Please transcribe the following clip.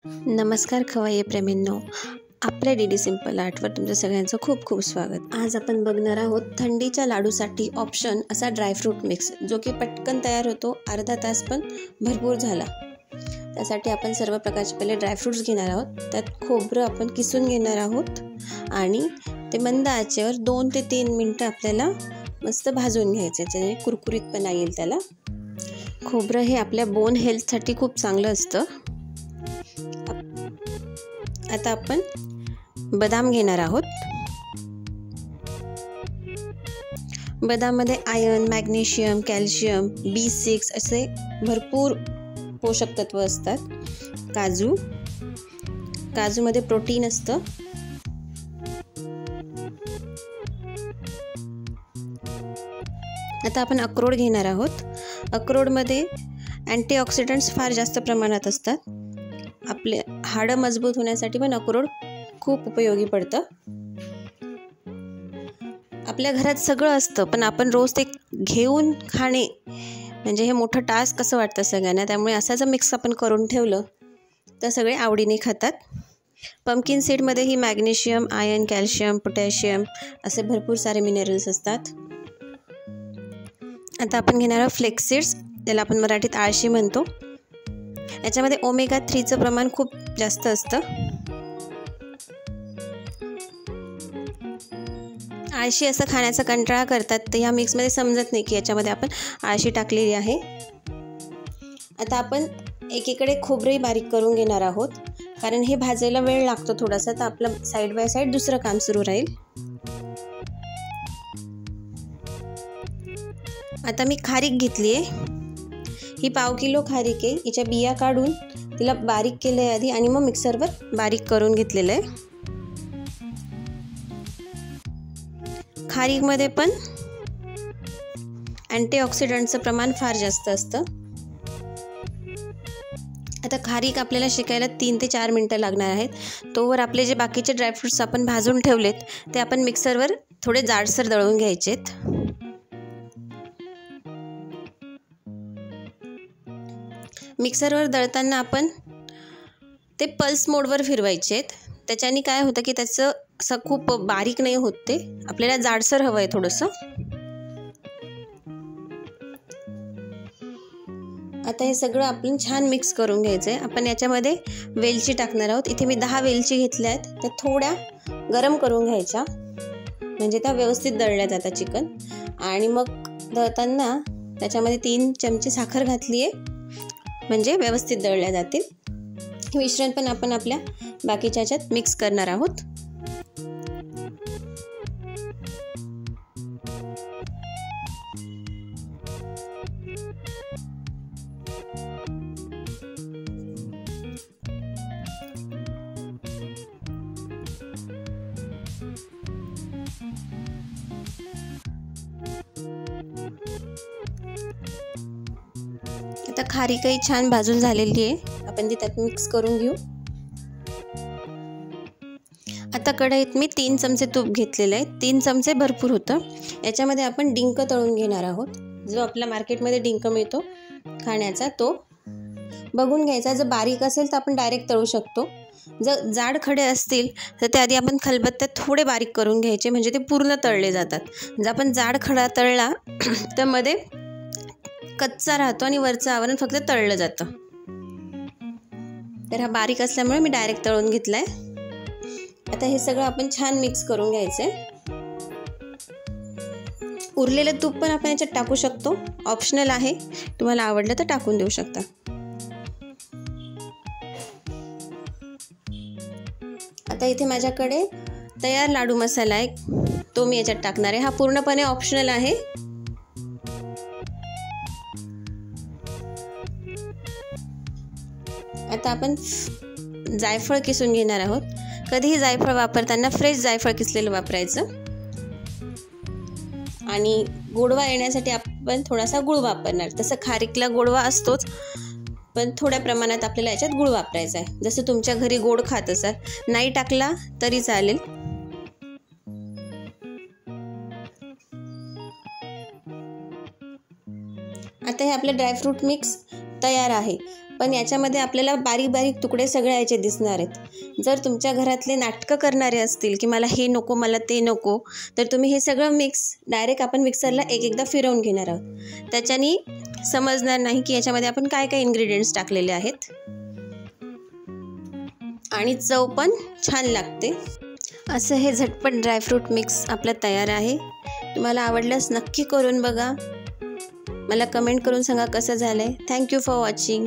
नमस्कार खवय्ये प्रेमींनो, आपल्या डी डी सिंपल आर्टवर तुमचं सगळ्यांचं खूप खूप स्वागत। आज आपण बघणार आहोत थंडीच्या लाडूसाठी ऑप्शन असा ड्रायफ्रूट मिक्स, जो की पटकन तयार होतो, अर्धा तास पण भरपूर झाला। त्यासाठी आपण सर्व प्रकारचे पहिले ड्रायफ्रूट्स घेणार आहोत। त्यात खोबरं आपण किसून घेणार आहोत आणि ते मंद आचेवर 2 ते 3 मिनिटं आपल्याला मस्त भाजून घ्यायचे, म्हणजे कुरकुरीतपणा येईल त्याला। खोबरं हे आपल्या बोन हेल्थसाठी खूप चांगलं असतं। आता आपण बदाम घेणार आहोत। बदाममध्ये आयर्न, मॅग्नेशियम, कॅल्शियम, B6 असे भरपूर पोषक तत्व असतात। काजूमध्ये प्रोटीन असतं। आता आपण अक्रोड घेणार आहोत। अक्रोडमध्ये अँटीऑक्सिडंट्स फार जास्त प्रमाणात असतात। आपले हाडं मजबूत होण्यासाठी पण अक्रोड खूप उपयोगी पडतं। आपल्या घरात सगळं असतं, पण आपण रोज ते घेऊन खाणे म्हणजे हे मोठं टास्क कसं वाटतं सगळ्यांना। त्यामुळे असं जर मिक्स आपण करून ठेवलं तर सगळे आवडीने खातात। पंपकिन सीडमध्ये ही मॅग्नेशियम, आयर्न, कॅल्शियम, पोटॅशियम असे भरपूर सारे मिनरल्स असतात। आता आपण घेणार आहोत फ्लेक्स सीड्स, त्याला आपण मराठीत आळशी म्हणतो। याच्यामध्ये ओमेगा 3चं प्रमाण खूप जास्त असतं। आळशी असं खाण्याचा कंटाळा करतात, तर ह्या मिक्समध्ये समजत नाही की याच्यामध्ये आपण आळशी टाकलेली आहे। आता आपण एकीकडे खोबरे बारीक करून घेणार आहोत, कारण हे भाजायला वेळ लागतो थोडासा, तर आपलं साईड बाय साईड दुसरं काम सुरू राहील। आता मी खारीक घेतली आहे, ही 1/2 किलो खारीक आहे। हिच्या बिया काढून तिला बारीक केलं आहे आधी आणि मग मिक्सरवर बारीक करून घेतलेलं आहे। खारीकमध्ये पण अँटीऑक्सिडंटचं प्रमाण फार जास्त असतं। आता खारीक आपल्याला शिकायला 3 ते 4 मिनिटं लागणार आहेत। तोवर आपले जे बाकीचे ड्रायफ्रूट्स आपण भाजून ठेवलेत ते आपण मिक्सरवर थोडे जाडसर दळून घ्यायचेत। मिक्सरवर दळताना आपण ते पल्स मोडवर फिरवायचेत। त्याच्याने काय होतं की त्याचं असं खूप बारीक नाही होत, ते आपल्याला जाडसर हवं आहे थोडंसं। आता हे सगळं आपण छान मिक्स करून घ्यायचं आहे। आपण याच्यामध्ये वेलची टाकणार आहोत। इथे मी 10 वेलची घेतल्या आहेत, त्या थोड्या गरम करून घ्यायच्या, म्हणजे त्या व्यवस्थित दळल्या जातात चिकन। आणि मग दळताना त्याच्यामध्ये 3 चमचे साखर घातली आहे, म्हणजे व्यवस्थित दळल्या जातील। हे मिश्रण पण आपण आपल्या बाकीच्या ह्याच्यात मिक्स करणार आहोत। आता खारीकही छान भाजून झालेली आहे, आपण ती त्यात मिक्स करून घेऊ। आता कढईत मी 3 चमचे तूप घेतलेलं आहे। 3 चमचे भरपूर होतं। याच्यामध्ये आपण डिंक तळून घेणार आहोत। जो आपला मार्केटमध्ये डिंक मिळतो खाण्याचा, तो बघून घ्यायचा। जर बारीक असेल तर आपण डायरेक्ट तळू शकतो। जर जाड खडे असतील तर ते आधी आपण खलबत्त्यात थोडे बारीक करून घ्यायचे, म्हणजे ते पूर्ण तळले जातात। जर आपण जाड खडा तळला तर मध्ये कच्चा राहतो आणि वरचं आवरण फक्त तळलं जातं। तर हा बारीक असल्यामुळे मी डायरेक्ट तळून घेतलाय। आता हे सगळं आपण छान मिक्स करून घ्यायचंय। उरलेलं तूप पण आपण याच्यात टाकू शकतो, ऑप्शनल आहे, तुम्हाला आवडलं तर टाकून देऊ शकता। आता इथे माझ्याकडे तयार लाडू मसाला आहे, तो मी याच्यात टाकणार आहे। हा पूर्णपणे ऑप्शनल आहे। आता आपण जायफळ किसून घेणार आहोत। कधीही जायफळ वापरताना फ्रेश जायफळ किसलेलं वापरायचं। आणि गोडवा येण्यासाठी आपण थोडासा गुळ वापरणार। तसं खारीकला गोडवा असतोच, पण थोड्या प्रमाणात आपल्याला याच्यात गुळ वापरायचा आहे। जसं तुमच्या घरी गोड खात असाल, नाही टाकला तरी चालेल। आता हे आपलं ड्रायफ्रूट मिक्स तयार आहे। पण याच्यामध्ये आपल्याला बारीक बारीक तुकडे सगळे याचे दिसणार आहेत. जर तुमच्या घरातले नाटकं करणारे असतील की मला हे नको मला ते नको, तर तुम्ही हे सगळं मिक्स डायरेक्ट आपण मिक्सरला एकदा फिरवून घेणार आहोत. त्याच्याने समजणार नाही की याच्यामध्ये आपण काय काय इन्ग्रेडियंट्स टाकलेले आहेत आणि चव पण छान लागते. असं हे झटपट ड्रायफ्रूट मिक्स आपलं तयार आहे. तुम्हाला आवडल्यास नक्की करून बघा. मला कमेंट करून सांगा कसं झालं आहे. Thank you for watching.